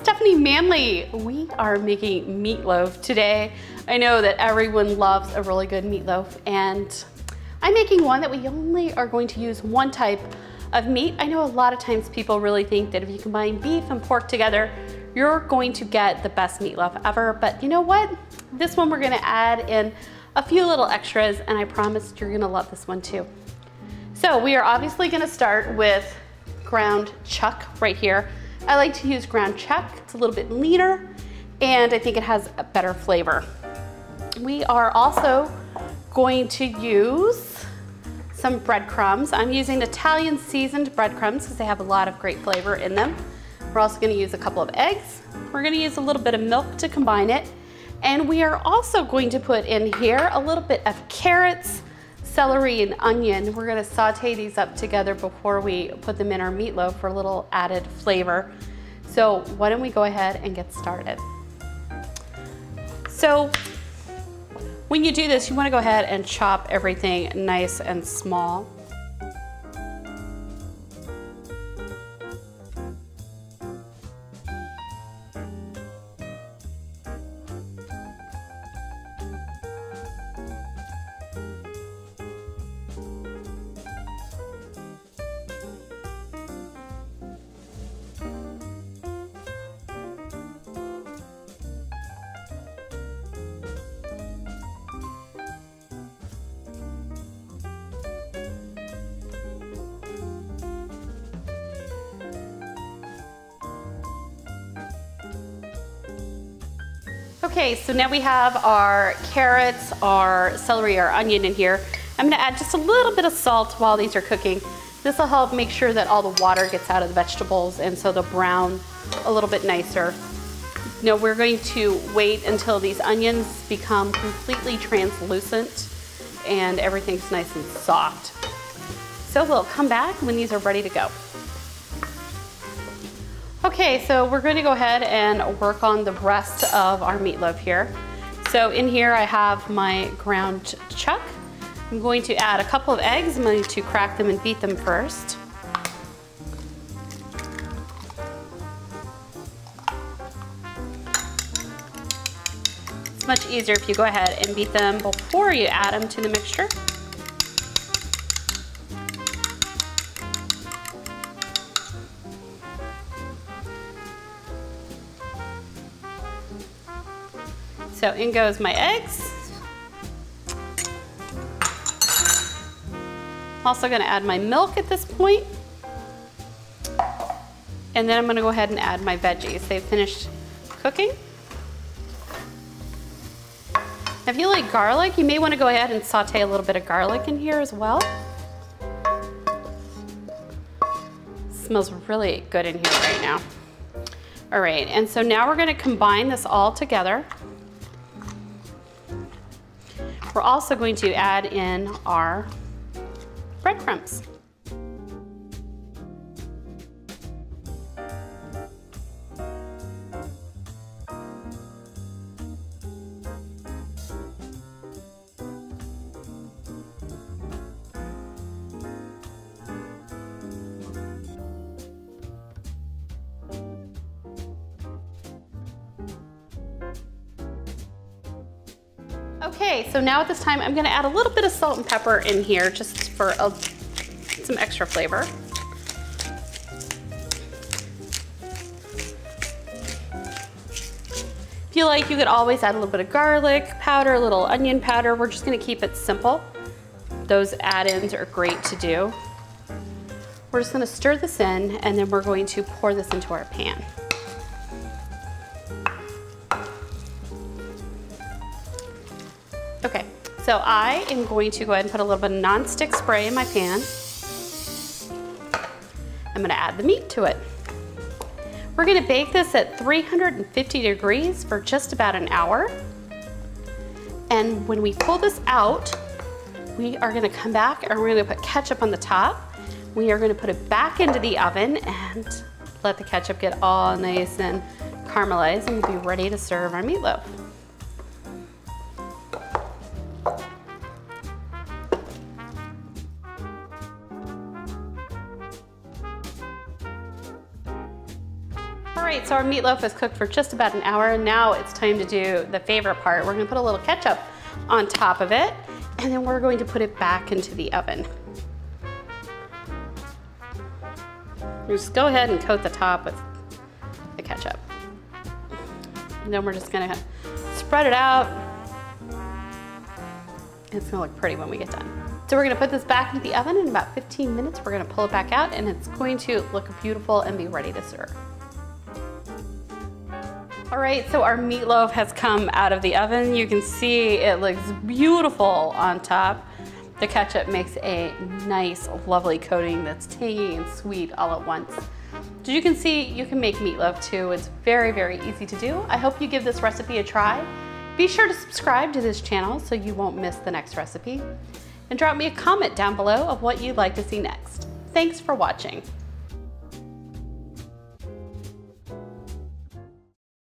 Stephanie Manley. We are making meatloaf today. I know that everyone loves a really good meatloaf, and I'm making one that we only are going to use one type of meat. I know a lot of times people really think that if you combine beef and pork together, you're going to get the best meatloaf ever, but you know what? This one we're gonna add in a few little extras, and I promise you're gonna love this one too. So we are obviously gonna start with ground chuck right here. I like to use ground chuck. It's a little bit leaner, and I think it has a better flavor. We are also going to use some breadcrumbs. I'm using Italian seasoned breadcrumbs because they have a lot of great flavor in them. We're also gonna use a couple of eggs. We're gonna use a little bit of milk to combine it. And we are also going to put in here a little bit of carrots, celery, and onion. We're gonna saute these up together before we put them in our meatloaf for a little added flavor. So why don't we go ahead and get started. So when you do this, you wanna go ahead and chop everything nice and small. Okay, so now we have our carrots, our celery, our onion in here. I'm gonna add just a little bit of salt while these are cooking. This will help make sure that all the water gets out of the vegetables, and so they'll brown a little bit nicer. Now we're going to wait until these onions become completely translucent and everything's nice and soft. So we'll come back when these are ready to go. Okay, so we're going to go ahead and work on the rest of our meatloaf here. So in here I have my ground chuck. I'm going to add a couple of eggs. I'm going to crack them and beat them first. It's much easier if you go ahead and beat them before you add them to the mixture. So in goes my eggs. I'm also gonna add my milk at this point. And then I'm gonna go ahead and add my veggies. They've finished cooking. If you like garlic, you may wanna go ahead and saute a little bit of garlic in here as well. It smells really good in here right now. All right, and so now we're gonna combine this all together. We're also going to add in our breadcrumbs. Okay, so now at this time, I'm gonna add a little bit of salt and pepper in here just for some extra flavor. If you like, you could always add a little bit of garlic powder, a little onion powder. We're just gonna keep it simple. Those add-ins are great to do. We're just gonna stir this in, and then we're going to pour this into our pan. Okay, so I am going to go ahead and put a little bit of non-stick spray in my pan. I'm gonna add the meat to it. We're gonna bake this at 350 degrees for just about an hour. And when we pull this out, we are gonna come back and we're gonna put ketchup on the top. We are gonna put it back into the oven and let the ketchup get all nice and caramelized, and we'll be ready to serve our meatloaf. right, so our meatloaf is cooked for just about an hour, and now it's time to do the favorite part. We're gonna put a little ketchup on top of it, and then we're going to put it back into the oven. Just go ahead and coat the top with the ketchup. And then we're just gonna spread it out. It's gonna look pretty when we get done. So we're gonna put this back into the oven in about 15 minutes. We're gonna pull it back out and it's going to look beautiful and be ready to serve. All right, so our meatloaf has come out of the oven. You can see it looks beautiful on top. The ketchup makes a nice, lovely coating that's tangy and sweet all at once. So you can see you can make meatloaf too. It's very, very easy to do. I hope you give this recipe a try. Be sure to subscribe to this channel so you won't miss the next recipe. And drop me a comment down below of what you'd like to see next. Thanks for watching.